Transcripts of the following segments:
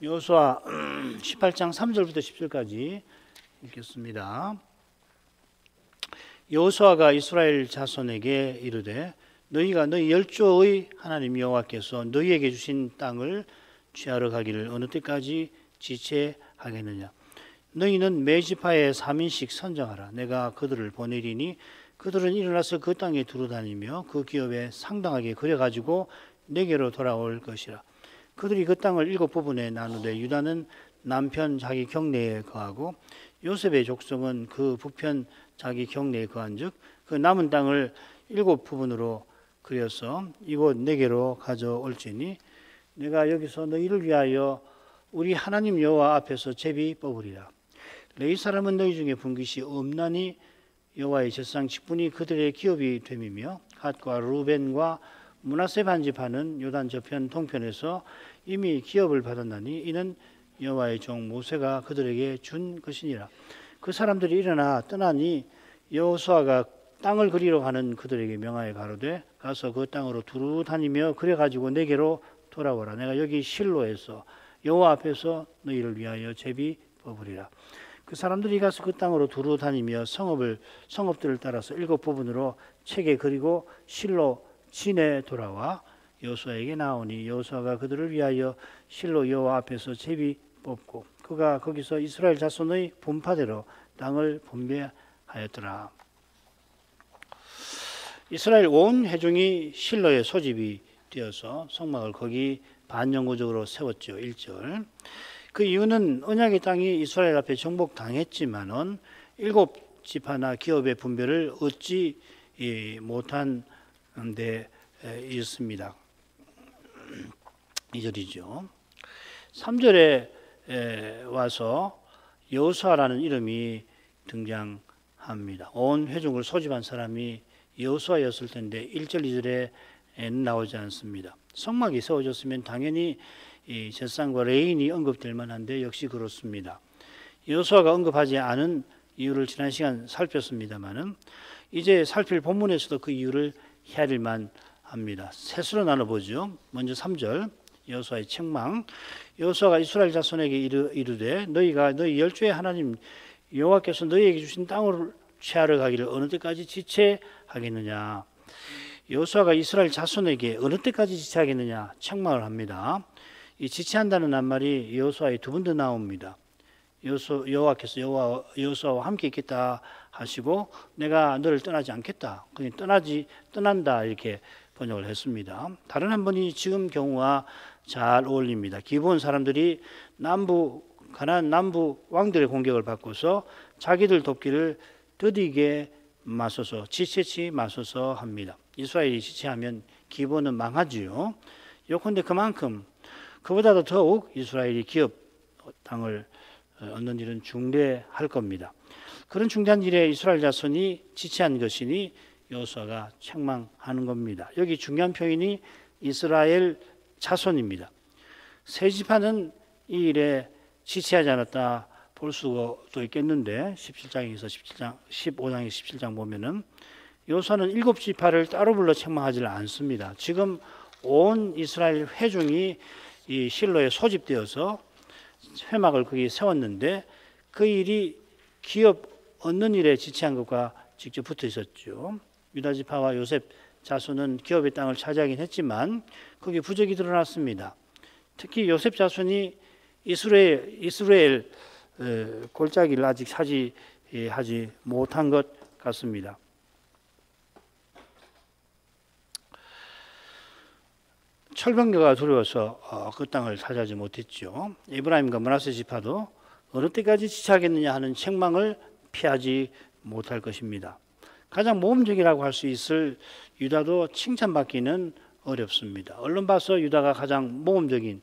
여호수아 18장 3절부터 10절까지 읽겠습니다. 여호수아가 이스라엘 자손에게 이르되 너희가 너희 열조의 하나님 여호와께서 너희에게 주신 땅을 취하러 가기를 어느 때까지 지체하겠느냐. 너희는 매 지파에 3인씩 선정하라. 내가 그들을 보내리니 그들은 일어나서 그 땅에 두루다니며 그 기업에 상당하게 그려가지고 내게로 돌아올 것이라. 그들이 그 땅을 7부분에 나누되 유다는 남편 자기 경내에 거하고 요셉의 족속은 그 북편 자기 경내에 거한즉 그 남은 땅을 7부분으로 그려서 이곳 내게로 가져올지니 내가 여기서 너희를 위하여 우리 하나님 여호와 앞에서 제비 뽑으리라. 레위 사람은 너희 중에 분깃이 없나니 여호와의 제사장 직분이 그들의 기업이 됨이며 갓과 루벤과 므낫세 반지파는 요단 저편 동편에서 이미 기업을 받았나니 이는 여호와의 종 모세가 그들에게 준 것이니라. 그 사람들이 일어나 떠나니 여호수아가 땅을 그리러 가는 그들에게 명하여 가로되 가서 그 땅으로 두루 다니며 그래 가지고 내게로 돌아오라. 내가 여기 실로에서 여호와 앞에서 너희를 위하여 제비 뽑으리라. 그 사람들이 가서 그 땅으로 두루 다니며 성읍들을 따라서 7부분으로 책에 그리고 실로 진에 돌아와 여호수아에게 나오니 여호수아가 그들을 위하여 실로 여호와 앞에서 제비 뽑고 그가 거기서 이스라엘 자손의 분파대로 땅을 분배하였더라. 이스라엘 온 회중이 실로에 소집이 되어서 성막을 거기 반영구적으로 세웠죠. 1절. 그 이유는 언약의 땅이 이스라엘 앞에 정복당했지만은 7지파나 기업의 분배를 얻지 못한 데 있습니다. 2절이죠. 3절에 와서 여호수아라는 이름이 등장합니다. 온 회중을 소집한 사람이 여호수아였을 텐데 1절, 2절에는 나오지 않습니다. 성막이 세워졌으면 당연히 이 제사장과 레인이 언급될 만한데 역시 그렇습니다. 여호수아가 언급하지 않은 이유를 지난 시간 살폈습니다만은 이제 살필 본문에서도 그 이유를 헤아릴만 합니다. 셋으로 나눠보죠. 먼저 3절 여호수아의 책망. 여호수아가 이스라엘 자손에게 이르되 너희가 너희 열조의 하나님 여호와께서 너희에게 주신 땅을 취하러 가기를 어느 때까지 지체하겠느냐. 여호수아가 이스라엘 자손에게 어느 때까지 지체하겠느냐 책망을 합니다. 이 지체한다는 낱말이 여호수아에 2번 더 나옵니다. 여호와께서 여호수아와 함께 있겠다 하시고 내가 너를 떠나지 않겠다. 그냥 떠난다 이렇게 번역을 했습니다. 다른 한 번이 지금 경우와 잘 어울립니다. 기브온 사람들이 가나안 남부 왕들의 공격을 받고서 자기들 돕기를 더디게 맞서서 지체치 맞서서 합니다. 이스라엘이 지체하면 기브온은 망하지요. 요컨대 그만큼 그보다도 더욱 이스라엘이 기업 땅을 얻는 일은 중대할 겁니다. 그런 중대한 일에 이스라엘 자손이 지체한 것이니 여호수아가 책망하는 겁니다. 여기 중요한 표현이 이스라엘 자손입니다. 세 지파는 이 일에 지체하지 않았다 볼 수도 있겠는데 15장에서 17장 보면은 여호수아는 7지파를 따로 불러 책망하지 않습니다. 지금 온 이스라엘 회중이 이 실로에 소집되어서 회막을 거기 세웠는데 그 일이 기업 얻는 일에 지체한 것과 직접 붙어 있었죠. 유다 지파와 요셉 자손은 기업의 땅을 차지하긴 했지만 거기 부적이 드러났습니다. 특히 요셉 자손이 이스라엘 골짜기를 아직 차지하지 못한 것 같습니다. 철병거가 두려워서 그 땅을 차지하지 못했죠. 에브라임과 므낫세 지파도 어느 때까지 지체하겠느냐 하는 책망을 피하지 못할 것입니다. 가장 모범적이라고 할 수 있을 유다도 칭찬받기는 어렵습니다. 얼른 봐서 유다가 가장 모범적인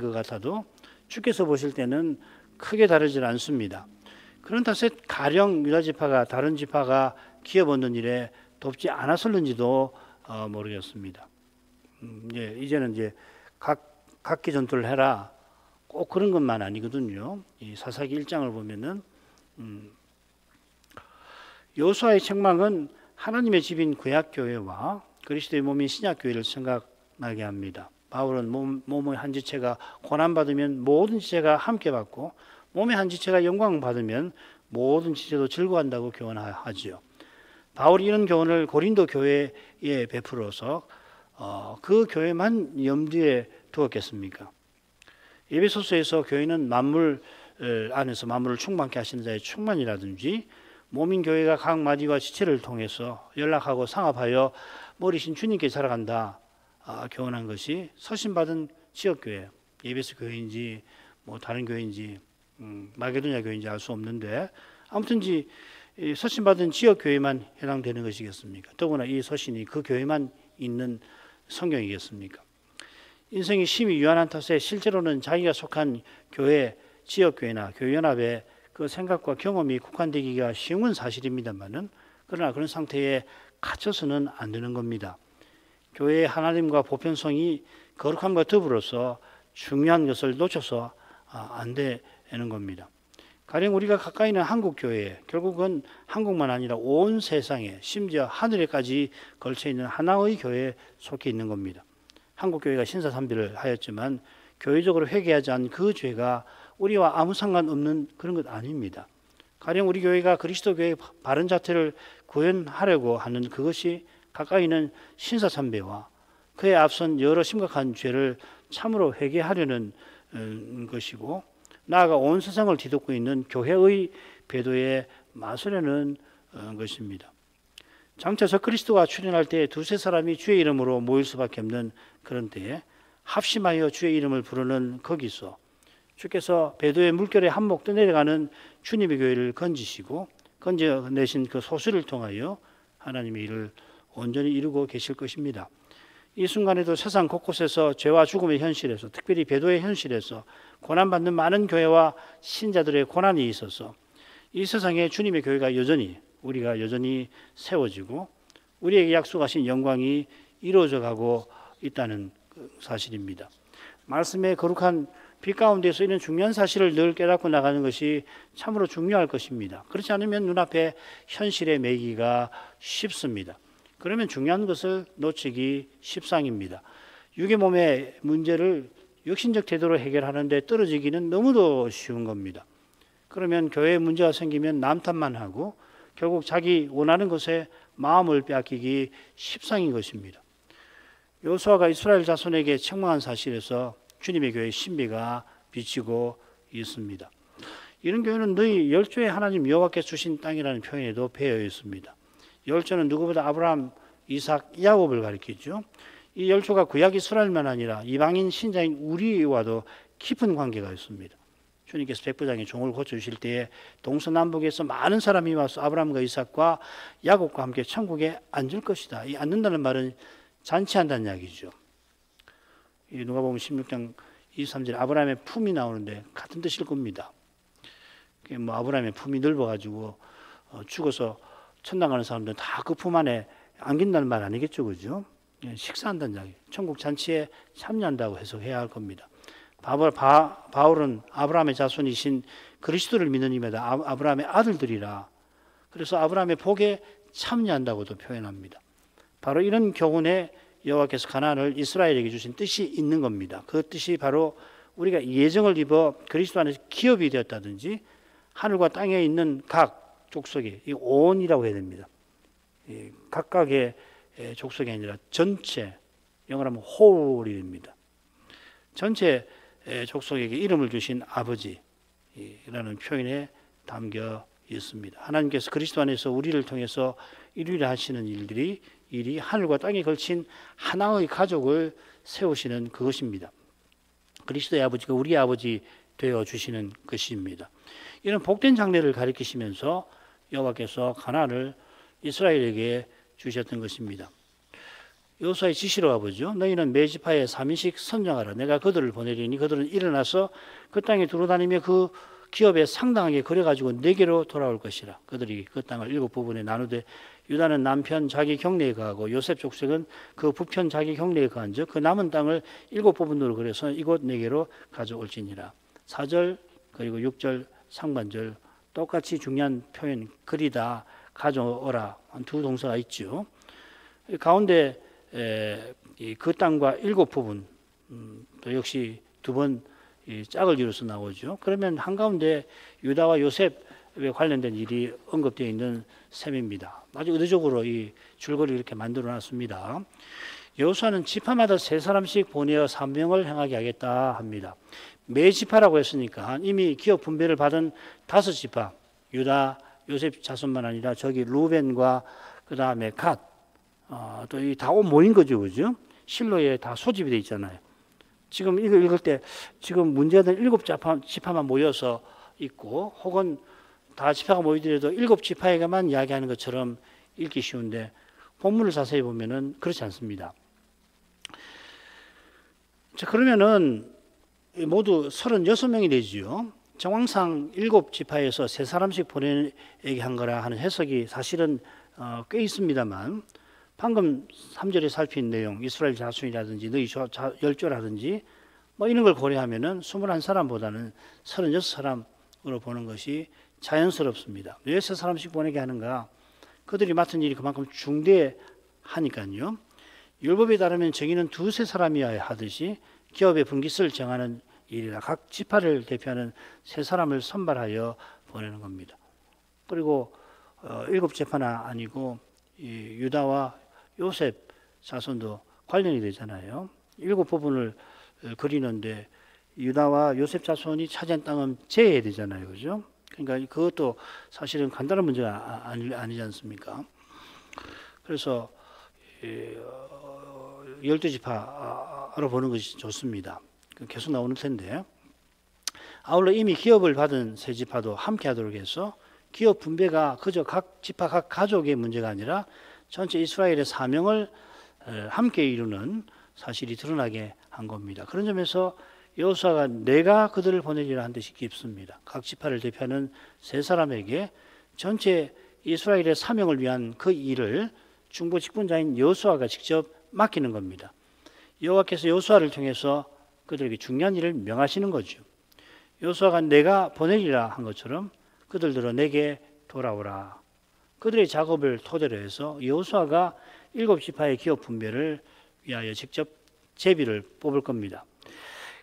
것 같아도 주께서 보실 때는 크게 다르지 않습니다. 그런 탓에 가령 유다 지파가 다른 지파가 기업 얻는 일에 돕지 않았을는지도 모르겠습니다. 이제는 각기 전투를 해라. 꼭 그런 것만 아니거든요. 이 사사기 1장을 보면은 여호수아의 책망은 하나님의 집인 구약교회와 그리스도의 몸인 신약교회를 생각나게 합니다. 바울은 몸의 한 지체가 고난받으면 모든 지체가 함께 받고 몸의 한 지체가 영광 받으면 모든 지체도 즐거워한다고 교훈하지요. 바울이 이런 교훈을 고린도 교회에 베풀어서 그 교회만 염두에 두었겠습니까? 에베소서에서 교회는 만물 안에서 만물을 충만케 하시는 자의 충만이라든지 몸인 교회가 각 마디와 지체를 통해서 연락하고 상합하여 머리신 주님께 살아간다 교훈한 것이 서신받은 지역교회, 에베소 교회인지 뭐 다른 교회인지 마게도냐 교회인지 알 수 없는데 아무튼지 서신받은 지역교회만 해당되는 것이겠습니까? 더구나 이 서신이 그 교회만 있는 성경이겠습니까? 인생이 심히 유한한 탓에 실제로는 자기가 속한 교회, 지역교회나 교회연합에 그 생각과 경험이 국한되기가 쉬운 사실입니다만은 그러나 그런 상태에 갇혀서는 안 되는 겁니다. 교회의 하나님과 보편성이 거룩함과 더불어서 중요한 것을 놓쳐서 안 되는 겁니다. 가령 우리가 가까이 있는 한국교회, 결국은 한국만 아니라 온 세상에 심지어 하늘에까지 걸쳐 있는 하나의 교회에 속해 있는 겁니다. 한국교회가 신사삼비를 하였지만 교회적으로 회개하지 않은 그 죄가 우리와 아무 상관없는 그런 것 아닙니다. 가령 우리 교회가 그리스도 교회의 바른 자태를 구현하려고 하는 그것이 가까이 있는 신사삼배와 그에 앞선 여러 심각한 죄를 참으로 회개하려는 것이고 나아가 온 세상을 뒤덮고 있는 교회의 배도에 맞서려는 것입니다. 장차 적그리스도가 출현할 때 두세 사람이 주의 이름으로 모일 수밖에 없는 그런 때에 합심하여 주의 이름을 부르는 거기서 주께서 배도의 물결에 한몫 떠내려가는 주님의 교회를 건지시고 건져내신 그 소수를 통하여 하나님의 일을 온전히 이루고 계실 것입니다. 이 순간에도 세상 곳곳에서 죄와 죽음의 현실에서 특별히 배도의 현실에서 고난받는 많은 교회와 신자들의 고난이 있어서 이 세상에 주님의 교회가 여전히 우리가 여전히 세워지고 우리에게 약속하신 영광이 이루어져 가고 있다는 사실입니다. 말씀의 거룩한 빛 가운데서 이런 중요한 사실을 늘 깨닫고 나가는 것이 참으로 중요할 것입니다. 그렇지 않으면 눈앞에 현실에 매기가 쉽습니다. 그러면 중요한 것을 놓치기 십상입니다. 육의 몸의 문제를 육신적 태도로 해결하는데 떨어지기는 너무도 쉬운 겁니다. 그러면 교회에 문제가 생기면 남탓만 하고 결국 자기 원하는 것에 마음을 빼앗기기 십상인 것입니다. 여호수아가 이스라엘 자손에게 책망한 사실에서 주님의 교회의 신비가 비치고 있습니다. 이런 교회는 너희 열조의 하나님 여호와께서 주신 땅이라는 표현에도 배어 있습니다. 열조는 누구보다 아브라함, 이삭, 야곱을 가리키죠. 이 열조가 구약 이스라엘만 아니라 이방인 신자인 우리와도 깊은 관계가 있습니다. 주님께서 백부장의 종을 고쳐주실 때에 동서남북에서 많은 사람이 와서 아브라함과 이삭과 야곱과 함께 천국에 앉을 것이다. 이 앉는다는 말은 잔치한다는 이야기죠. 누가복음 16장 23절 아브라함의 품이 나오는데 같은 뜻일 겁니다. 뭐 아브라함의 품이 넓어가지고 죽어서 천당 가는 사람들은 다 그 품 안에 안긴다는 말 아니겠죠, 그죠? 식사한다는 이야기. 천국 잔치에 참여한다고 해석해야 할 겁니다. 바울은 아브라함의 자손이신 그리스도를 믿는 이마다 아브라함의 아들들이라. 그래서 아브라함의 복에 참여한다고도 표현합니다. 바로 이런 교훈에 여호와께서 가나안을 이스라엘에게 주신 뜻이 있는 겁니다. 그 뜻이 바로 우리가 예정을 입어 그리스도 안에서 기업이 되었다든지 하늘과 땅에 있는 각 족속이 이 온이라고 해야 됩니다. 각각의 족속이 아니라 전체, 영어로 하면 whole이 됩니다. 전체 족속에게 이름을 주신 아버지라는 표현에 담겨 있습니다. 하나님께서 그리스도 안에서 우리를 통해서 이루려 하시는 일이 하늘과 땅에 걸친 하나의 가족을 세우시는 그것입니다. 그리스도의 아버지가 우리의 아버지 되어 주시는 것입니다. 이런 복된 장래를 가리키시면서 여호와께서 가나안을 이스라엘에게 주셨던 것입니다. 여호수아의 지시로 가보죠. 너희는 매지파에 3인씩 선정하라. 내가 그들을 보내리니 그들은 일어나서 그 땅에 두루다니며 그 기업에 상당하게 거려가지고 내게로 돌아올 것이라. 그들이 그 땅을 7부분에 나누되 유다는 남편 자기 경내에 거하고 요셉 족속은 그 북편 자기 경내에 거한즉 그 남은 땅을 7부분으로 그려서 이곳 내게로 가져올지니라. 4절 그리고 6절 상반절 똑같이 중요한 표현 그리다 가져오라 두 동사가 있죠. 가운데 그 땅과 7부분 또 역시 두 번 짝을 이루어서 나오죠. 그러면 한가운데 유다와 요셉에 관련된 일이 언급되어 있는 셈입니다. 아주 의도적으로 이 줄거리를 이렇게 만들어 놨습니다. 여호수아는 지파마다 세 사람씩 보내어 사명을 행하게 하겠다 합니다. 매 지파라고 했으니까 이미 기업 분배를 받은 5지파, 유다, 요셉 자손만 아니라 저기 루벤과 그 다음에 갓, 또 이 다 모인 거죠, 그죠? 실로에 다 소집이 돼 있잖아요. 지금 이거 읽을 때 지금 문제가 된 7지파만 모여서 있고, 혹은 다 지파가 모이더라도 7지파에게만 이야기하는 것처럼 읽기 쉬운데 본문을 자세히 보면은 그렇지 않습니다. 자, 그러면은 모두 36명이 되지요. 정황상 7지파에서 3사람씩 보내게 한 거라 하는 해석이 사실은 꽤 있습니다만, 방금 3절에 살핀 내용, 이스라엘 자손이라든지 너희 열조라든지 뭐 이런 걸 고려하면은 21사람보다는 36사람으로 보는 것이 자연스럽습니다. 왜 3사람씩 보내게 하는가? 그들이 맡은 일이 그만큼 중대하니까요. 율법에 따르면 정의는 2-3사람이어야 하듯이 기업의 분깃을 정하는 일이라 각 지파를 대표하는 3사람을 선발하여 보내는 겁니다. 그리고 7지파나 아니고 이 유다와 요셉 자손도 관련이 되잖아요. 7부분을 그리는데 유다와 요셉 자손이 차지한 땅은 제해야 되잖아요, 그죠? 그러니까 그것도 사실은 간단한 문제가 아니지 않습니까? 그래서 12지파로 보는 것이 좋습니다. 계속 나오는 텐데, 아울러 이미 기업을 받은 3지파도 함께 하도록 해서 기업 분배가 그저 각 지파 각 가족의 문제가 아니라 전체 이스라엘의 사명을 함께 이루는 사실이 드러나게 한 겁니다. 그런 점에서 여호수아가 내가 그들을 보내리라 한 뜻이 깊습니다. 각 지파를 대표하는 3사람에게 전체 이스라엘의 사명을 위한 그 일을 중보 직분자인 여호수아가 직접 맡기는 겁니다. 여호와께서 여호수아를 통해서 그들에게 중요한 일을 명하시는 거죠. 여호수아가 내가 보내리라 한 것처럼 그들들어 내게 돌아오라. 그들의 작업을 토대로 해서 여호수아가 7지파의 기업 분배를 위하여 직접 제비를 뽑을 겁니다.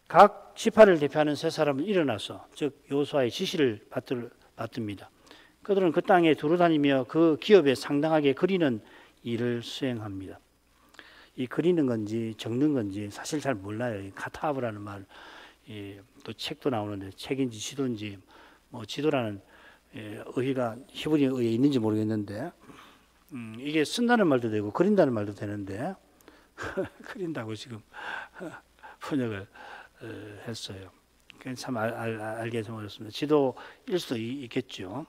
각 지파를 대표하는 3사람은 일어나서 즉 여호수아의 지시를 받듭니다. 그들은 그 땅에 두루다니며 그 기업에 상당하게 그리는 일을 수행합니다. 이 그리는 건지 적는 건지 사실 잘 몰라요. 카타브라는 말, 또 책도 나오는데 책인지 지도인지 뭐 지도라는 의의가 히브리 의에 있는지 모르겠는데 이게 쓴다는 말도 되고 그린다는 말도 되는데 그린다고 지금 번역을 했어요. 참 알기 좀 어렵습니다. 지도일 수도 있겠죠.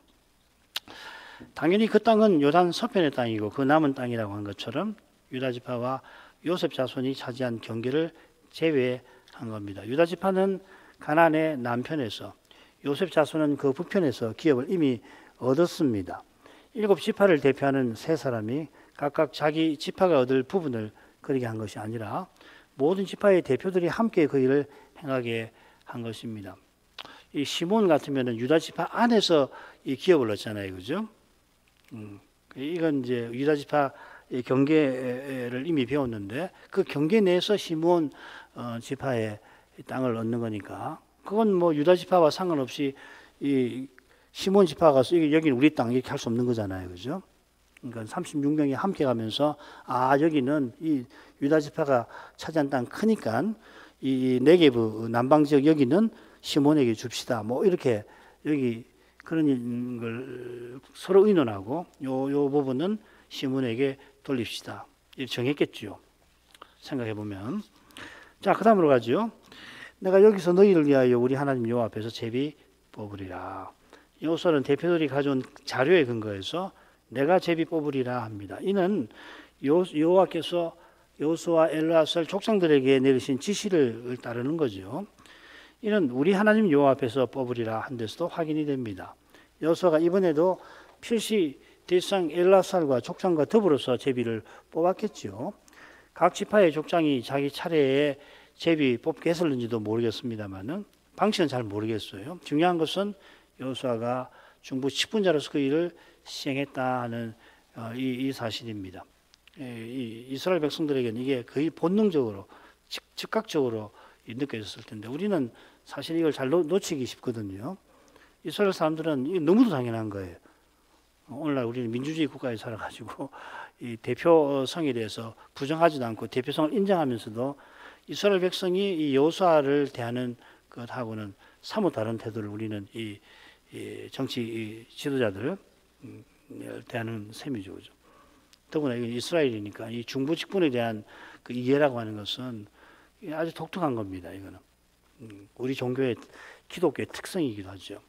당연히 그 땅은 요단 서편의 땅이고 그 남은 땅이라고 한 것처럼 유다 지파와 요셉 자손이 차지한 경계를 제외한 겁니다. 유다 지파는 가나안의 남편에서, 요셉 자손은 그 북편에서 기업을 이미 얻었습니다. 7지파를 대표하는 3사람이 각각 자기 지파가 얻을 부분을 그리게 한 것이 아니라 모든 지파의 대표들이 함께 그 일을 행하게 한 것입니다. 이 시몬 같으면은 유다 지파 안에서 이 기업을 얻잖아요, 그죠? 이건 이제 유다 지파 경계를 이미 배웠는데 그 경계 내에서 시몬 지파의 땅을 얻는 거니까 그건 뭐 유다 지파와 상관없이 이 시몬 지파가 여기는 우리 땅 이렇게 할 수 없는 거잖아요, 그죠? 그러니까 36명이 함께 가면서 여기는 이 유다 지파가 차지한 땅 크니까 이 네게브 남방 지역 여기는 시몬에게 줍시다. 뭐 이렇게 여기 그런 걸 서로 의논하고 요 부분은 시몬에게 돌립시다. 이렇게 정했겠죠. 생각해 보면. 자, 그다음으로 가죠. 내가 여기서 너희를 위하여 우리 하나님 여호와 앞에서 제비 뽑으리라. 여호수아는 대표들이 가져온 자료에 근거해서 내가 제비 뽑으리라 합니다. 이는 여호와께서 여호수아 엘르아살 족장들에게 내리신 지시를 따르는 거죠. 이는 우리 하나님 여호와 앞에서 뽑으리라 한 데서도 확인이 됩니다. 여호수아가 이번에도 필시 대상 엘르아살과 족장과 더불어서 제비를 뽑았겠죠. 각 지파의 족장이 자기 차례에 제비 뽑게 했었는지도 모르겠습니다만은 방식은 잘 모르겠어요. 중요한 것은 여호수아가 중부 직분자로서 그 일을 시행했다는 이 사실입니다. 이 이스라엘 백성들에게는 이게 거의 본능적으로 즉각적으로 느껴졌을 텐데 우리는 사실 이걸 잘 놓치기 쉽거든요. 이스라엘 사람들은 이게 너무도 당연한 거예요. 오늘날 우리는 민주주의 국가에 살아가지고 이 대표성에 대해서 부정하지도 않고 대표성을 인정하면서도 이스라엘 백성이 이 여호수아를 대하는 것하고는 사뭇 다른 태도를 우리는 이 정치 지도자들 대하는 셈이죠, 그죠? 더구나 이건 이스라엘이니까 이 중부 직분에 대한 그 이해라고 하는 것은 아주 독특한 겁니다. 이거는 우리 종교의 기독교의 특성이기도 하죠.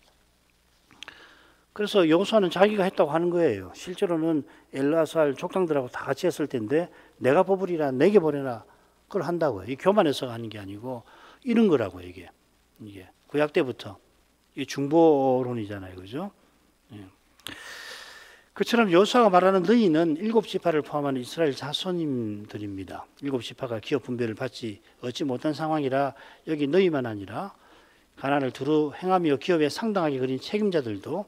그래서 여호수아는 자기가 했다고 하는 거예요. 실제로는 엘르아살 족장들하고 다 같이 했을 텐데 내가 뽑으리라 내게 보내라 그걸 한다고요. 이 교만해서 하는 게 아니고 이런 거라고 이게 구약 때부터 이 중보론이잖아요, 그죠? 예. 그처럼 여호수아가 말하는 너희는 7지파를 포함하는 이스라엘 자손님들입니다. 7지파가 기업 분배를 받지 얻지 못한 상황이라 여기 너희만 아니라 가나안을 두루 행하며 기업에 상당하게 그린 책임자들도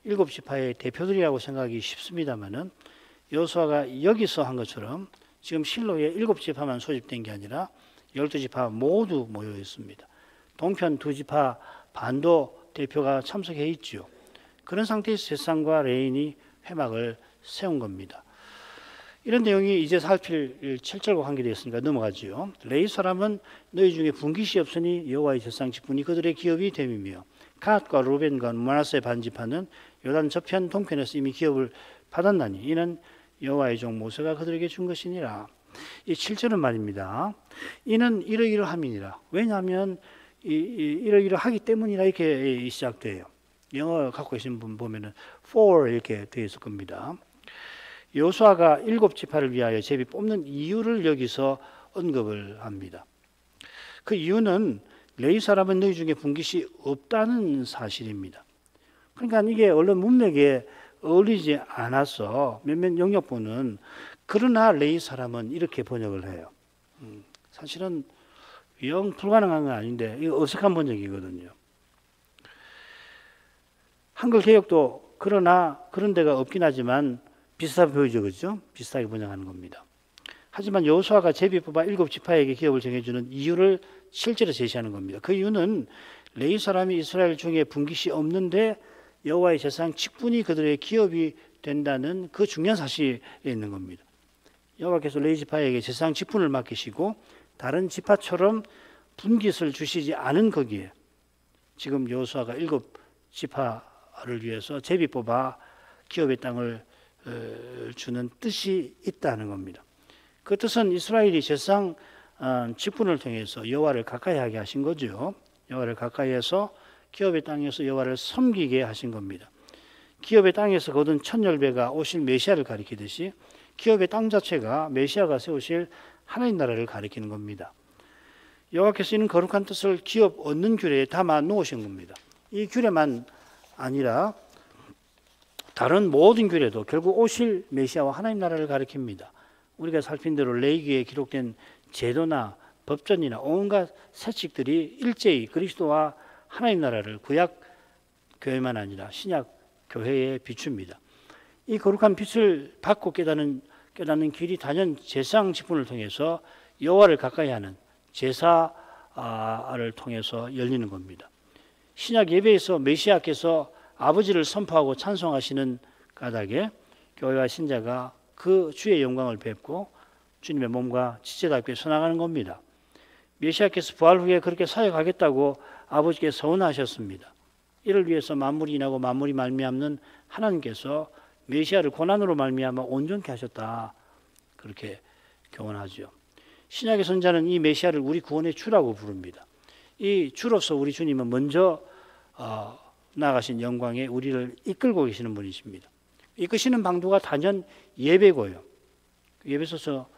7지파의 대표들이라고 생각하기 쉽습니다만은 여호수아가 여기서 한 것처럼 지금 실로에 7지파만 소집된 게 아니라 12지파 모두 모여 있습니다. 동편 2지파 반도 대표가 참석해 있죠. 그런 상태에서 제사장과 레인이 회막을 세운 겁니다. 이런 내용이 이제 살필 7절과 관계되었으니까 넘어가지요. 레위 사람은 너희 중에 분깃이 없으니 여호와의 제사장 직분이 그들의 기업이 됨이며 갓과 루벤과 므낫세 반지파는 요단 저편 동편에서 이미 기업을 받았나니 이는 여호와의 종 모세가 그들에게 준 것이니라. 이 7절은 말입니다. 이는 이러이러함이니라. 왜냐하면 이러이러하기 때문이라 이렇게 시작돼요. 영어 갖고 계신 분 보면은 for 이렇게 되어 있을 겁니다. 여호수아가 7지파를 위하여 제비 뽑는 이유를 여기서 언급을 합니다. 그 이유는 레위 사람은 너희 중에 분깃이 없다는 사실입니다. 그러니까 이게 언론 문맥에 어울리지 않아서 몇몇 영역본은 그러나 레위 사람은 이렇게 번역을 해요. 사실은 영 불가능한 건 아닌데 이거 어색한 번역이거든요. 한글 개역도 그러나 그런 데가 없긴 하지만 비슷하게 보이죠, 그렇죠? 비슷하게 번역하는 겁니다. 하지만 여호수아가 제비 뽑아 7지파에게 기업을 정해주는 이유를 실제로 제시하는 겁니다. 그 이유는 레위 사람이 이스라엘 중에 분깃이 없는데 여호와의 제사장 직분이 그들의 기업이 된다는 그 중요한 사실에 있는 겁니다. 여호와께서 레위 지파에게 제사장 직분을 맡기시고 다른 지파처럼 분깃을 주시지 않은 거기에 지금 여호수아가 7지파를 위해서 제비 뽑아 기업의 땅을 주는 뜻이 있다는 겁니다. 그 뜻은 이스라엘이 제사장 직분을 통해서 여호와를 가까이 하게 하신 거죠. 여호와를 가까이해서 기업의 땅에서 여호와를 섬기게 하신 겁니다. 기업의 땅에서 거둔 천열배가 오실 메시아를 가리키듯이 기업의 땅 자체가 메시아가 세우실 하나님 나라를 가리키는 겁니다. 여호와께서 이는 거룩한 뜻을 기업 얻는 규례에 담아 놓으신 겁니다. 이 규례만 아니라 다른 모든 규례도 결국 오실 메시아와 하나님 나라를 가리킵니다. 우리가 살핀 대로 레위기에 기록된 제도나 법전이나 온갖 세칙들이 일제히 그리스도와 하나님 나라를 구약 교회만 아니라 신약 교회에 비춥니다. 이 거룩한 빛을 받고 깨닫는 길이 단연 제사장 직분을 통해서 여호와를 가까이 하는 제사를 통해서 열리는 겁니다. 신약 예배에서 메시아께서 아버지를 선포하고 찬송하시는 까닭에 교회와 신자가 그 주의 영광을 뵙고 주님의 몸과 지체답게 서나가는 겁니다. 메시아께서 부활 후에 그렇게 사역하겠다고 아버지께 서운하셨습니다. 이를 위해서 만물이 인하고 만물이 말미암는 하나님께서 메시아를 고난으로 말미암아 온전케 하셨다. 그렇게 교훈하죠. 신약의 선자는 이 메시아를 우리 구원의 주라고 부릅니다. 이 주로서 우리 주님은 먼저 나가신 영광에 우리를 이끌고 계시는 분이십니다. 이끄시는 방도가 단연 예배고요. 예배소서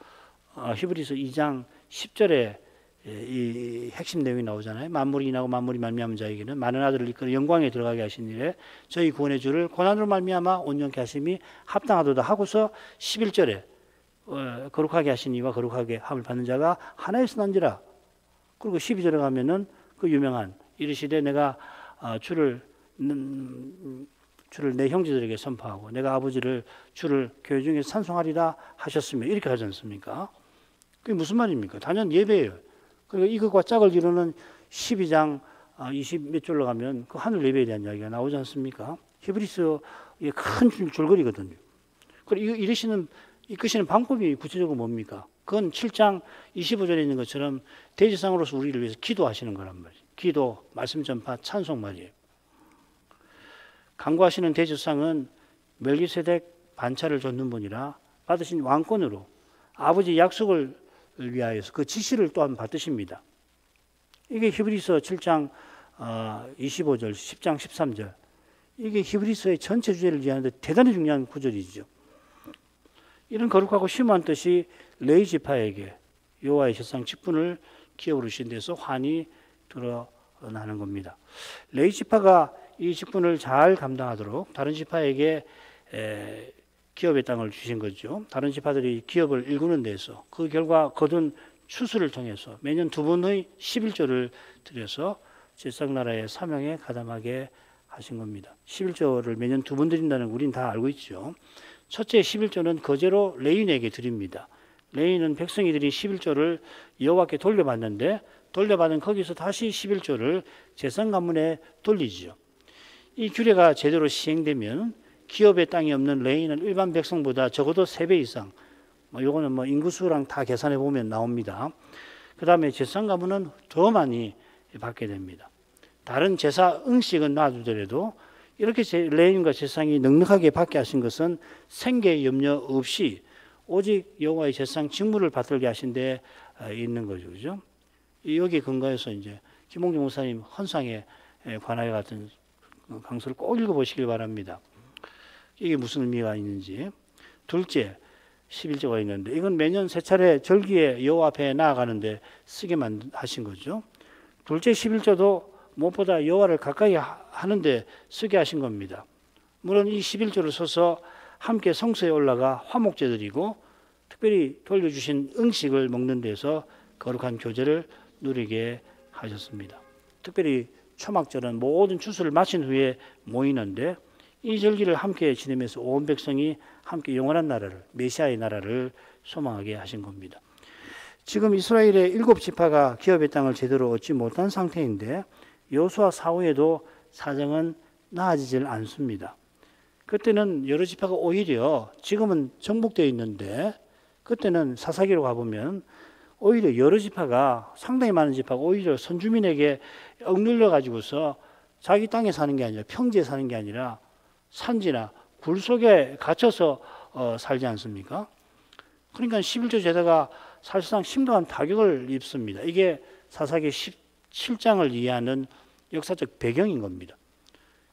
히브리서 2장 10절에 이 핵심 내용이 나오잖아요. 만물이 인하고 만물이 말미암은 자에게는 많은 아들을 이끌어 영광에 들어가게 하신 이래 저희 구원의 주를 고난으로 말미암아 온전케 하심이 합당하도다 하고서 11절에 거룩하게 하신 이와 거룩하게 함을 받는 자가 하나에서 난지라. 그리고 12절에 가면은 그 유명한 이르시되 내가 주를 내 형제들에게 선포하고 내가 아버지를 주를 교회 중에 찬송하리라 하셨으며 이렇게 하지 않습니까? 그게 무슨 말입니까? 단연 예배예요. 그리고 이것과 짝을 이루는 12장 20 몇 절로 가면 그 하늘 예배에 대한 이야기가 나오지 않습니까? 히브리서의 큰 줄거리거든요. 그리고 이끄시는 방법이 구체적으로 뭡니까? 그건 7장 25절에 있는 것처럼 대제사장으로서 우리를 위해서 기도하시는 거란 말이에요. 기도, 말씀 전파, 찬송 말이에요. 간구하시는 대제사장은 멜기세덱 반차를 줬는 분이라 받으신 왕권으로 아버지 약속을 위하여서 그 지시를 또한 받으십니다. 이게 히브리서 7장 25절, 10장 13절. 이게 히브리서의 전체 주제를 이해하는데 대단히 중요한 구절이죠. 이런 거룩하고 심오한 뜻이 레위 지파에게 여호와의 제사장 직분을 기업으로 주신 데서 환히 드러나는 겁니다. 레위 지파가 이 직분을 잘 감당하도록 다른 지파에게 기업의 땅을 주신 거죠. 다른 지파들이 기업을 일구는 데서 그 결과 거둔 추수를 통해서 매년 2번의 11조를 드려서 제사장 나라의 사명에 가담하게 하신 겁니다. 11조를 매년 2번 드린다는 거 우린 다 알고 있죠. 첫째 11조는 거제로 레위인에게 드립니다. 레위인은 백성이들이 11조를 여호와께 돌려받는데 돌려받은 거기서 다시 11조를 제사장 가문에 돌리죠. 이 규례가 제대로 시행되면 기업의 땅이 없는 레위인은 일반 백성보다 적어도 3배 이상, 요거는 인구수랑 다 계산해 보면 나옵니다. 그 다음에 제사장 가문은 더 많이 받게 됩니다. 다른 제사 응식은 놔두더라도 이렇게 레위인과 제사장이 넉넉하게 받게 하신 것은 생계 염려 없이 오직 여호와의 제사장 직무를 받들게 하신 데 있는 거죠. 그죠? 여기 근거해서 이제 김홍중 목사님 헌상에 관하여 같은 강서를 꼭 읽어보시길 바랍니다. 이게 무슨 의미가 있는지. 둘째 11조가 있는데 이건 매년 세 차례 절기에 여호와 앞에 나아가는데 쓰게만 하신 거죠. 둘째 11조도 무엇보다 여호와를 가까이 하는데 쓰게 하신 겁니다. 물론 이 11조를 써서 함께 성소에 올라가 화목제 드리고 특별히 돌려주신 음식을 먹는 데서 거룩한 교제를 누리게 하셨습니다. 특별히 초막절은 모든 추수를 마친 후에 모이는데 이 절기를 함께 지내면서 온 백성이 함께 영원한 나라를, 메시아의 나라를 소망하게 하신 겁니다. 지금 이스라엘의 7지파가 기업의 땅을 제대로 얻지 못한 상태인데 여호수아 사후에도 사정은 나아지질 않습니다. 그때는 여러 지파가 오히려 지금은 정복되어 있는데 그때는 사사기로 가보면 오히려 여러 지파가 상당히 많은 지파가 오히려 선주민에게 억눌려 가지고서 자기 땅에 사는 게 아니라 평지에 사는 게 아니라 산지나 굴 속에 갇혀서 살지 않습니까? 그러니까 11조 제도가 사실상 심각한 타격을 입습니다. 이게 사사기 17장을 이해하는 역사적 배경인 겁니다.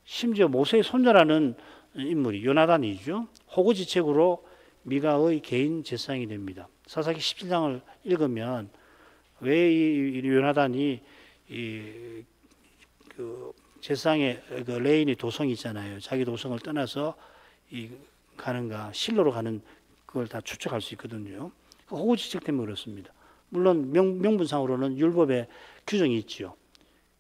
심지어 모세의 손자라는 인물이 요나단이죠. 호구지책으로 미가의 개인 제사장이 됩니다. 사사기 17장을 읽으면 왜 이 요나단이 그 제사장의 그 레인의 도성이 있잖아요. 자기 도성을 떠나서 가는가 실로로 가는 그걸 다 추측할 수 있거든요. 호구지책 때문에 그렇습니다. 물론 명분상으로는 율법에 규정이 있죠.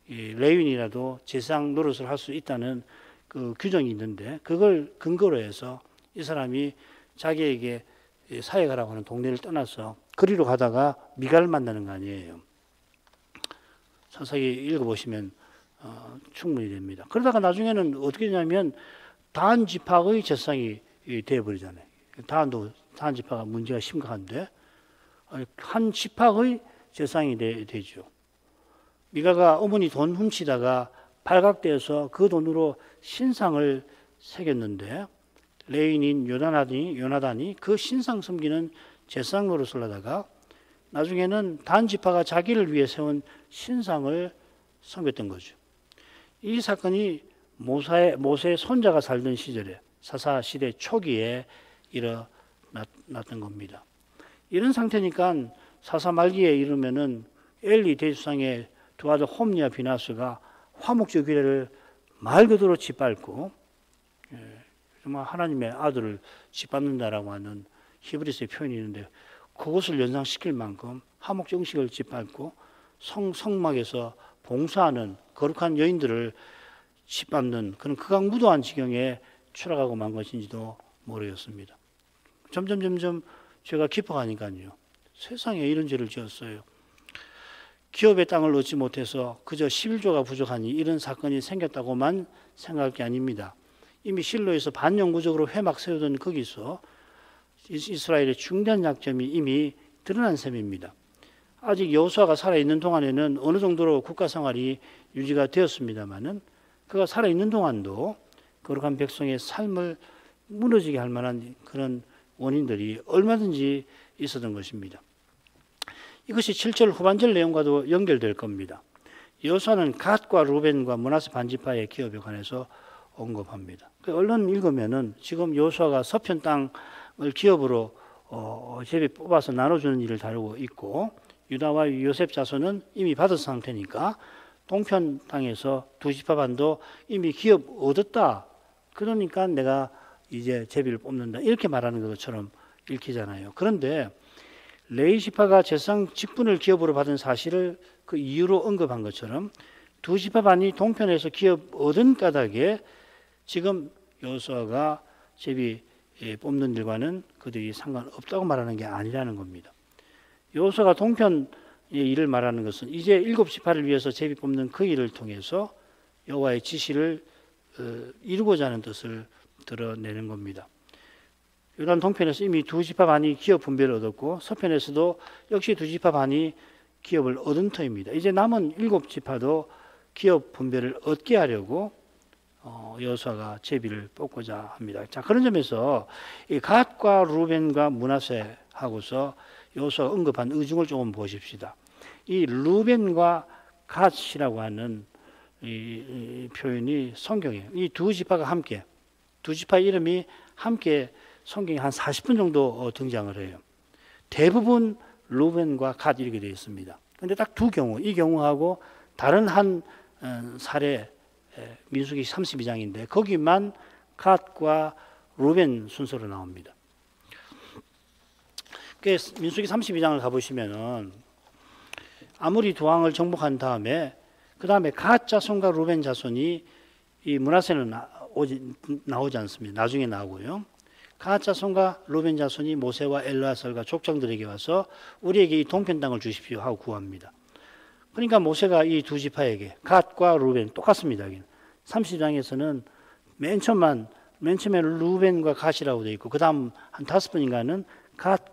레윈이라도 제사장 노릇을 할 수 있다는 그 규정이 있는데 그걸 근거로 해서 이 사람이 자기에게 사역하라고 하는 동네를 떠나서 그리로 가다가 미가를 만나는 거 아니에요. 사사기 읽어보시면 충분히 됩니다. 그러다가 나중에는 어떻게 되냐면 단 지파의 제사장이 되어버리잖아요. 단 지파가 문제가 심각한데 한 지파의 제사장이 되죠. 미가가 어머니 돈 훔치다가 발각되어서 그 돈으로 신상을 새겼는데 레인인 요나단이 그 신상 섬기는 제사장 노릇을 하다가 나중에는 단 지파가 자기를 위해 세운 신상을 섬겼던 거죠. 이 사건이 모세의 손자가 살던 시절에 사사 시대 초기에 일어났던 겁니다. 이런 상태니까 사사 말기에 이르면은 엘리 대주상의 두 아들 홈리와 비나스가 화목제 규례를 말 그대로 짓밟고 정말 하나님의 아들을 짓밟는다라고 하는 히브리서의 표현이 있는데 그것을 연상시킬 만큼 화목제 음식을 짓밟고 성막에서 봉사하는 거룩한 여인들을 짓밟는 그런 극악무도한 지경에 추락하고 만 것인지도 모르겠습니다. 점점 죄가 깊어가니까요. 세상에 이런 죄를 지었어요. 기업의 땅을 얻지 못해서 그저 11조가 부족하니 이런 사건이 생겼다고만 생각할 게 아닙니다. 이미 실로에서 반영구적으로 회막 세우던 거기서 이스라엘의 중대한 약점이 이미 드러난 셈입니다. 아직 여호수아가 살아있는 동안에는 어느 정도로 국가 생활이 유지가 되었습니다마는 그가 살아있는 동안도 거룩한 백성의 삶을 무너지게 할 만한 그런 원인들이 얼마든지 있었던 것입니다. 이것이 7절 후반절 내용과도 연결될 겁니다. 여호수아는 갓과 루벤과 므낫세 반지파의 기업에 관해서 언급합니다. 얼른 읽으면은 지금 여호수아가 서편 땅을 기업으로 제비 뽑아서 나눠주는 일을 다루고 있고, 유다와 요셉 자손은 이미 받은 상태니까 동편 땅에서 두 지파 반도 이미 기업 얻었다. 그러니까 내가 이제 제비를 뽑는다. 이렇게 말하는 것처럼 읽히잖아요. 그런데 레위 지파가 제사장 직분을 기업으로 받은 사실을 그 이유로 언급한 것처럼 두 지파 반이 동편에서 기업 얻은 까닭에 지금 여호수아가 제비 뽑는 일과는 그들이 상관없다고 말하는 게 아니라는 겁니다. 여호수아가 동편의 일을 말하는 것은 이제 7지파를 위해서 제비 뽑는 그 일을 통해서 여호와의 지시를 이루고자 하는 뜻을 드러내는 겁니다. 요단 동편에서 이미 두 지파 반이 기업 분배를 얻었고 서편에서도 역시 두 지파 반이 기업을 얻은 터입니다. 이제 남은 7지파도 기업 분배를 얻게 하려고 여호수아가 제비를 뽑고자 합니다. 자, 그런 점에서 이 갓과 루벤과 므낫세 하고서 여호수아가 언급한 의중을 조금 보십시다. 이 루벤과 갓이라고 하는 이 표현이 성경에 이 두 지파가 함께, 두 지파 이름이 함께 성경에 한 40분 정도 등장을 해요. 대부분 루벤과 갓 이렇게 되어 있습니다. 그런데 딱 두 경우, 이 경우하고 다른 한 사례, 민수기 32장인데 거기만 갓과 루벤 순서로 나옵니다. 민수기 32장을 가보시면은 아무리 두 왕을 정복한 다음에 그 다음에 갓 자손과 루벤 자손이 이 므낫세는 나오지 않습니다. 나중에 나오고요. 갓 자손과 루벤 자손이 모세와 엘르아살과 족장들에게 와서 우리에게 이 동편 땅을 주십시오 하고 구합니다. 그러니까 모세가 이 두 지파에게 갓과 루벤 똑같습니다. 30장에서는 맨 처음에 루벤과 갓이라고 되어 있고 그 다음 한 5번인가는 갓,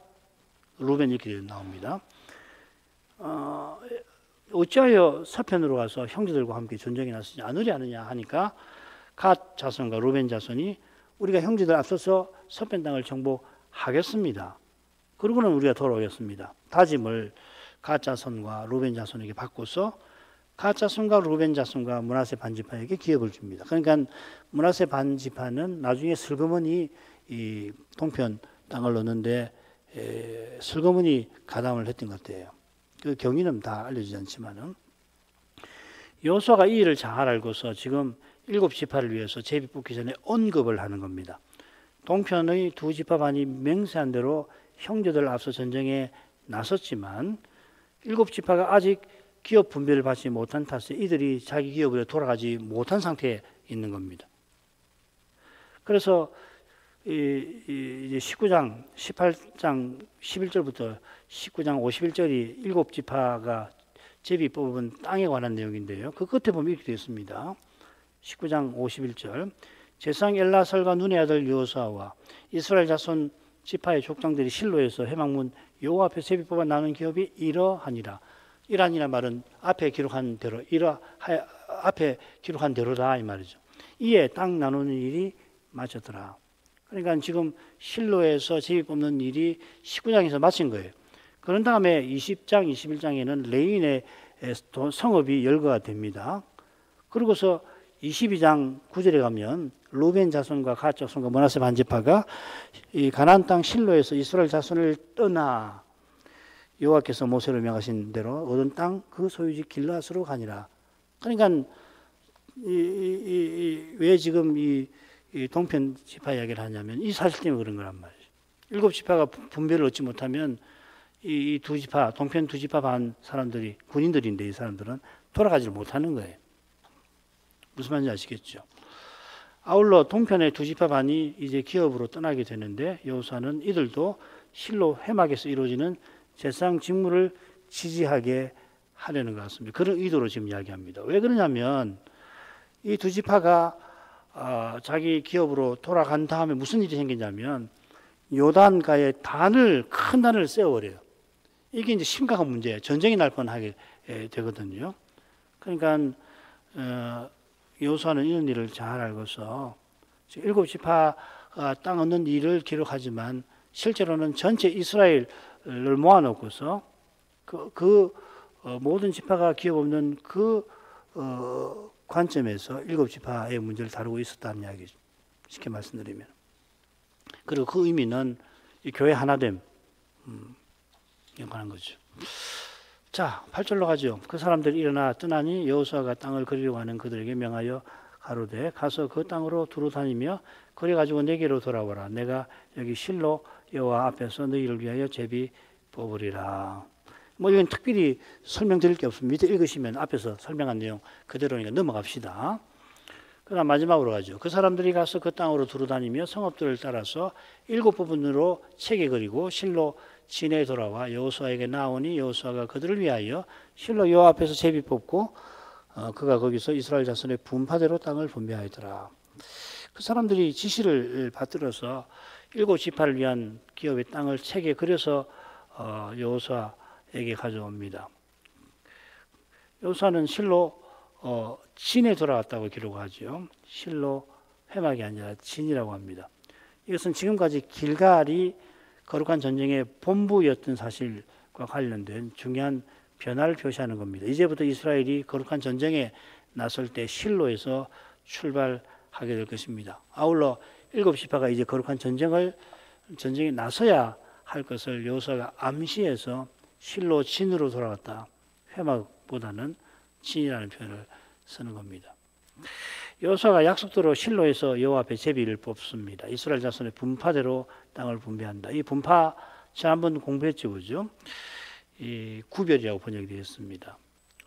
루벤 이렇게 나옵니다. 어찌하여 서편으로 가서 형제들과 함께 전쟁에 나서지 않으냐 하니까 갓 자손과 루벤 자손이 우리가 형제들 앞서서 서편 땅을 정복하겠습니다. 그러고는 우리가 돌아오겠습니다. 다짐을 갓 자손과 루벤 자손에게 받고서 갓 자손과 루벤 자손과 므낫세 반지파에게 기업을 줍니다. 그러니까 므낫세 반지파는 나중에 슬그머니 이 동편 땅을 얻는데 슬그머니 가담을 했던 것 같아요. 그 경위는 다 알려지지 않지만은 여호수아가 이 일을 잘 알고서 지금 7지파를 위해서 제비 뽑기 전에 언급을 하는 겁니다. 동편의 두 지파 반이 맹세한 대로 형제들 앞서 전쟁에 나섰지만 7지파가 아직 기업 분배를 받지 못한 탓에 이들이 자기 기업으로 돌아가지 못한 상태에 있는 겁니다. 그래서 이제 19장, 18장 11절부터 19장 51절이 7지파가 제비 뽑은 땅에 관한 내용인데요. 그 끝에 보면 이렇게 되어 있습니다. 19장 51절 제사장 엘라살과 눈의 아들 여호수아와 이스라엘 자손 지파의 족장들이 실로에서 회막문 여호와 앞에 제비 뽑아 나눈 기업이 이러하니라. 이러하니라 말은 앞에 기록한 대로 앞에 기록한 대로다 이 말이죠. 이에 땅 나누는 일이 마쳤더라. 그러니까 지금 실로에서 제비 뽑는 일이 19장에서 마친 거예요. 그런 다음에 20장, 21장에는 레위인의 성읍이 열거가 됩니다. 그러고서 22장 9절에 가면 루벤 자손과 갓 자손과 므낫세 반지파가 이 가나안 땅 실로에서 이스라엘 자손을 떠나 여호와께서 모세로 명하신 대로 얻은 땅 그 소유지 길르앗으로 가니라. 그러니까 왜 지금 이 동편 지파 이야기를 하냐면 이 사실 때문에 그런 거란 말이죠. 7지파가 분배를 얻지 못하면 이 두 지파, 동편 두 지파 반 사람들이 군인들인데 이 사람들은 돌아가지를 못하는 거예요. 무슨 말인지 아시겠죠? 아울러 동편의 두 지파 반이 이제 기업으로 떠나게 되는데 여호수아는 이들도 실로 회막에서 이루어지는 제사장 직무를 지지하게 하려는 것 같습니다. 그런 의도로 지금 이야기합니다. 왜 그러냐면 이 두 지파가 자기 기업으로 돌아간 다음에 무슨 일이 생기냐면 요단가에 큰 단을 세워버려요. 이게 이제 심각한 문제예요. 전쟁이 날 뻔하게 되거든요. 그러니까 여호수아는 이런 일을 잘 알고서 일곱 지파가 땅 얻는 일을 기록하지만 실제로는 전체 이스라엘을 모아놓고서 모든 지파가 기업 없는 관점에서 일곱 지파의 문제를 다루고 있었다는 이야기죠. 쉽게 말씀드리면. 그리고 그 의미는 이 교회 하나됨 연관한 거죠. 자, 8절로 가죠. 그 사람들이 일어나 떠나니 여호수아가 땅을 거리려고 하는 그들에게 명하여 가로되 가서 그 땅으로 두루 다니며 그래 가지고 내게로 돌아오라. 내가 여기 실로 여호와 앞에서 너희를 위하여 제비 뽑으리라. 뭐 이건 특별히 설명드릴 게 없습니다. 밑에 읽으시면 앞에서 설명한 내용 그대로니까 넘어갑시다. 그다음 마지막으로 가죠. 그 사람들이 가서 그 땅으로 두루 다니며 성읍들을 따라서 7 부분으로 체계 그리고 실로 진에 돌아와 여호수아에게 나오니 여호수아가 그들을 위하여 실로 여호와 앞에서 제비 뽑고 그가 거기서 이스라엘 자손의 분파대로 땅을 분배하였더라. 그 사람들이 지시를 받들어서 7 지파를 위한 기업의 땅을 체계 그려서 여호수아에게 가져옵니다. 여호수아는 실로 진에 돌아왔다고 기록하죠. 실로 회막이 아니라 진이라고 합니다. 이것은 지금까지 길갈이 거룩한 전쟁의 본부였던 사실과 관련된 중요한 변화를 표시하는 겁니다. 이제부터 이스라엘이 거룩한 전쟁에 나설 때 실로에서 출발하게 될 것입니다. 아울러 7 지파가 이제 거룩한 전쟁에 나서야 할 것을 여호수아가 암시해서 실로 진으로 돌아갔다. 회막보다는 진이라는 표현을 쓰는 겁니다. 여호수아가 약속대로 실로에서 여호와 앞에 제비를 뽑습니다. 이스라엘 자손의 분파대로 땅을 분배한다. 이 분파 지난번 공부했죠, 그죠? 이 구별이라고 번역이 되었습니다.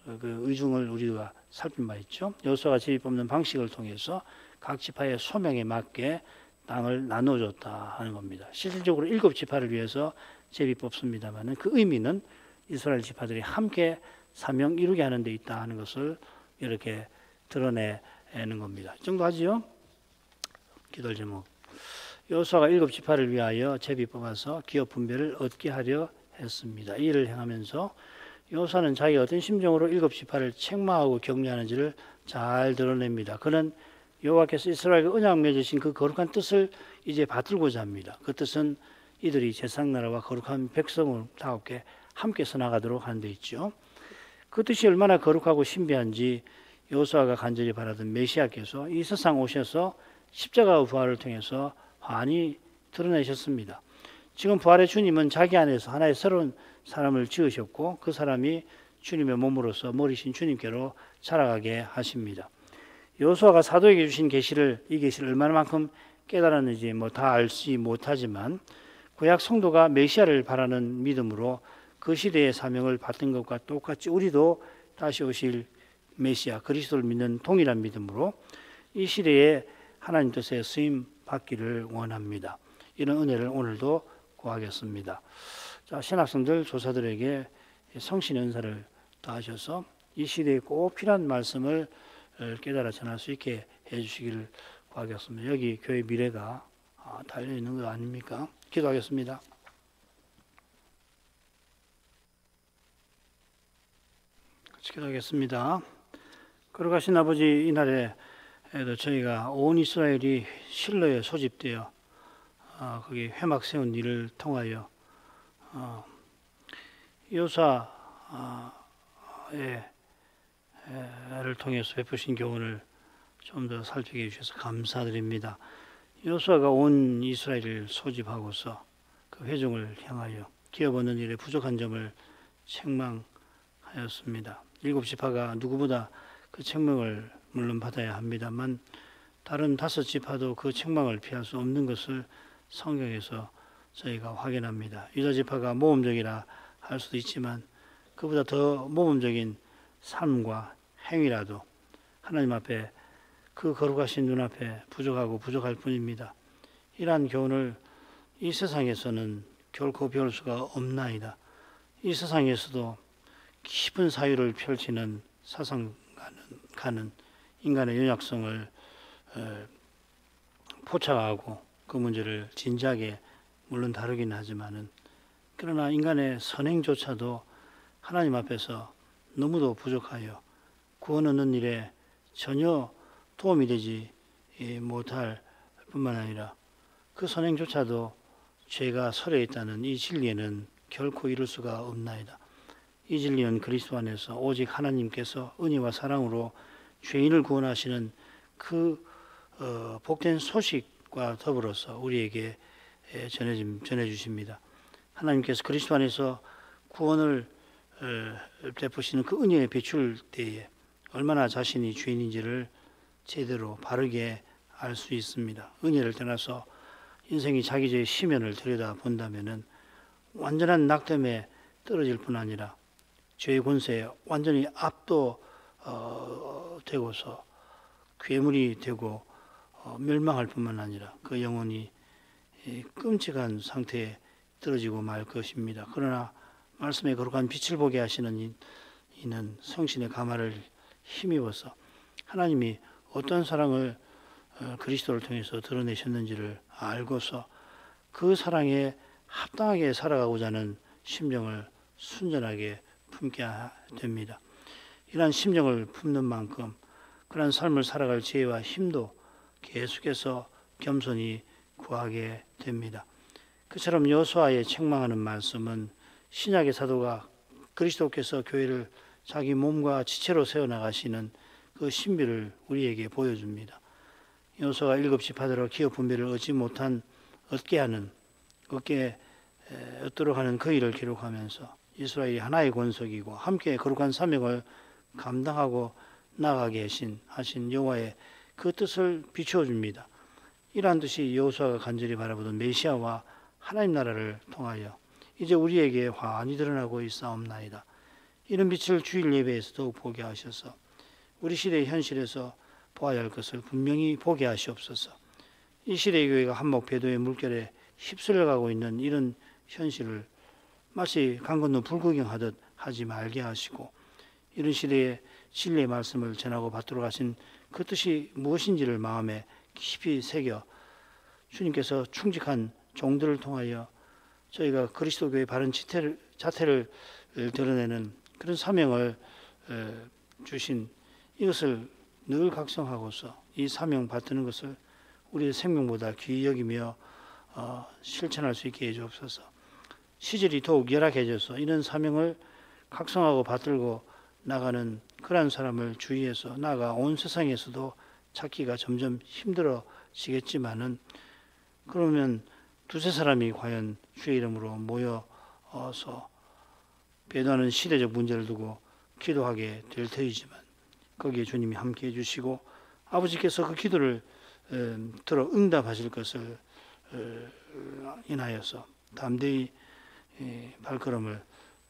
그 의중을 우리가 살핀 바 있죠. 여호수아가 제비 뽑는 방식을 통해서 각 지파의 소명에 맞게 땅을 나눠줬다 하는 겁니다. 실질적으로 7 지파를 위해서 제비 뽑습니다만 그 의미는 이스라엘 지파들이 함께 사명 이루게 하는 데 있다 하는 것을 이렇게 드러내는 겁니다. 이 정도 하지요? 기도 제목. 여호수아가 7 지파를 위하여 제비 뽑아서 기업 분배를 얻게 하려 했습니다. 이 일을 행하면서 여호수아는 자기가 어떤 심정으로 7 지파를 책망하고 격려하는지를 잘 드러냅니다. 그는 여호와께서 이스라엘과 언약 맺으신 그 거룩한 뜻을 이제 받들고자 합니다. 그 뜻은 이들이 제사장나라와 거룩한 백성다우게 함께 서나가도록 하는 데 있죠. 그 뜻이 얼마나 거룩하고 신비한지 여호수아가 간절히 바라던 메시아께서 이 세상 오셔서 십자가의 부활을 통해서 환히 드러내셨습니다. 지금 부활의 주님은 자기 안에서 하나의 새로운 사람을 지으셨고 그 사람이 주님의 몸으로서 머리신 주님께로 자라가게 하십니다. 여호수아가 사도에게 주신 이 계시를 얼마나만큼 깨달았는지 다 알지 못하지만 구약 성도가 메시아를 바라는 믿음으로 그 시대의 사명을 받은 것과 똑같이 우리도 다시 오실 메시아 그리스도를 믿는 동일한 믿음으로 이 시대에 하나님 뜻에 쓰임 받기를 원합니다. 이런 은혜를 오늘도 구하겠습니다. 자, 신학생들 조사들에게 성신의 은사를 더하셔서 이 시대에 꼭 필요한 말씀을 깨달아 전할 수 있게 해주시기를 구하겠습니다. 여기 교회 미래가 달려있는 거 아닙니까? 기도하겠습니다. 같이 기도하겠습니다. 거룩하신 아버지, 이날에도 저희가 온 이스라엘이 실로에 소집되어 거기 회막 세운 일을 통하여 여호수아를 통해서 베푸신 교훈을 좀 더 살피게 해주셔서 감사드립니다. 여호수아가 온 이스라엘을 소집하고서 그 회중을 향하여 기업 얻는 일에 부족한 점을 책망하였습니다. 7 지파가 누구보다 그 책망을 물론 받아야 합니다만 다른 5 지파도 그 책망을 피할 수 없는 것을 성경에서 저희가 확인합니다. 유다 지파가 모범적이라 할 수도 있지만 그보다 더 모범적인 삶과 행위라도 하나님 앞에 그 거룩하신 눈앞에 부족할 뿐입니다. 이러한 교훈을 이 세상에서는 결코 배울 수가 없나이다. 이 세상에서도 깊은 사유를 펼치는 사상가는 인간의 연약성을 포착하고 그 문제를 진지하게 물론 다루긴 하지만은, 그러나 인간의 선행조차도 하나님 앞에서 너무도 부족하여 구원 얻는 일에 전혀 도움이 되지 못할 뿐만 아니라 그 선행조차도 죄가 설에 있다는 이 진리에는 결코 이룰 수가 없나이다. 이 진리는 그리스도 안에서 오직 하나님께서 은혜와 사랑으로 죄인을 구원하시는 그 복된 소식과 더불어서 우리에게 전해 주십니다. 하나님께서 그리스도 안에서 구원을 베푸시는 그 은혜의 배출 때에 얼마나 자신이 죄인인지를 제대로 바르게 알 수 있습니다. 은혜를 떠나서 인생이 자기 죄의 심연을 들여다 본다면은 완전한 낙담에 떨어질 뿐 아니라 죄의 권세에 완전히 압도되고서 괴물이 되고 멸망할 뿐만 아니라 그 영혼이 끔찍한 상태에 떨어지고 말 것입니다. 그러나 말씀의 거룩한 빛을 보게 하시는 이는 성신의 가마를 힘입어서 하나님이 어떤 사랑을 그리스도를 통해서 드러내셨는지를 알고서 그 사랑에 합당하게 살아가고자 하는 심정을 순전하게 품게 됩니다. 이러한 심정을 품는 만큼 그러한 삶을 살아갈 지혜와 힘도 계속해서 겸손히 구하게 됩니다. 그처럼 여호수아의 책망하는 말씀은 신약의 사도가 그리스도께서 교회를 자기 몸과 지체로 세워나가시는 그 신비를 우리에게 보여줍니다. 여호수아가 7시 받으러 기업 분배를 얻도록 하는 그 일을 기록하면서 이스라엘이 하나의 권속이고 함께 거룩한 사명을 감당하고 나가게 하신 여호와의 그 뜻을 비추어 줍니다. 이러한 뜻이 여호수아가 간절히 바라보던 메시아와 하나님 나라를 통하여 이제 우리에게 환히 드러나고 있사옵나이다. 이런 빛을 주일 예배에서 더욱 보게 하셔서 우리 시대의 현실에서 보아야 할 것을 분명히 보게 하시옵소서. 이 시대의 교회가 한몫 배도의 물결에 휩쓸려가고 있는 이런 현실을 마치 강 건너 불구경하듯 하지 말게 하시고, 이런 시대에 진리의 말씀을 전하고 받도록 하신 그 뜻이 무엇인지를 마음에 깊이 새겨 주님께서 충직한 종들을 통하여 저희가 그리스도 교회의 바른 자태를 드러내는 그런 사명을 주신 이것을 늘 각성하고서 이 사명 받드는 것을 우리의 생명보다 귀히 여기며 실천할 수 있게 해주옵소서. 시절이 더욱 열악해져서 이런 사명을 각성하고 받들고 나가는 그러한 사람을 주위에서 나아가 온 세상에서도 찾기가 점점 힘들어지겠지만은, 그러면 두세 사람이 과연 주의 이름으로 모여서 배도하는 시대적 문제를 두고 기도하게 될 터이지만 거기에 주님이 함께 해주시고 아버지께서 그 기도를 들어 응답하실 것을 인하여서 담대히 발걸음을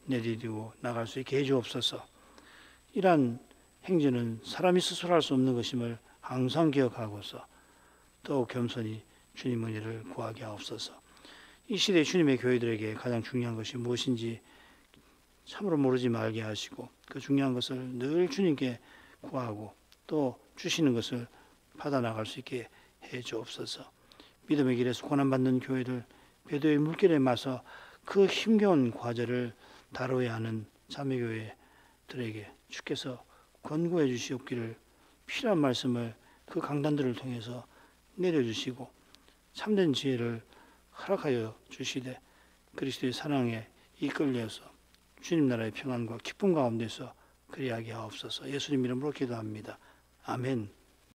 내디디고 나갈 수 있게 해주옵소서. 이러한 행진은 사람이 스스로 할 수 없는 것임을 항상 기억하고서 더욱 겸손히 주님 은혜를 구하게 하옵소서. 이 시대에 주님의 교회들에게 가장 중요한 것이 무엇인지 참으로 모르지 말게 하시고 그 중요한 것을 늘 주님께 구하고 또 주시는 것을 받아나갈 수 있게 해 주옵소서. 믿음의 길에서 고난받는 교회들, 배도의 물결에 맞서 그 힘겨운 과제를 다뤄야 하는 자매교회들에게 주께서 권고해 주시옵기를 필요한 말씀을 그 강단들을 통해서 내려주시고 참된 지혜를 허락하여 주시되 그리스도의 사랑에 이끌려서 주님 나라의 평안과 기쁨 가운데서 그리하게 하옵소서. 예수님 이름으로 기도합니다. 아멘.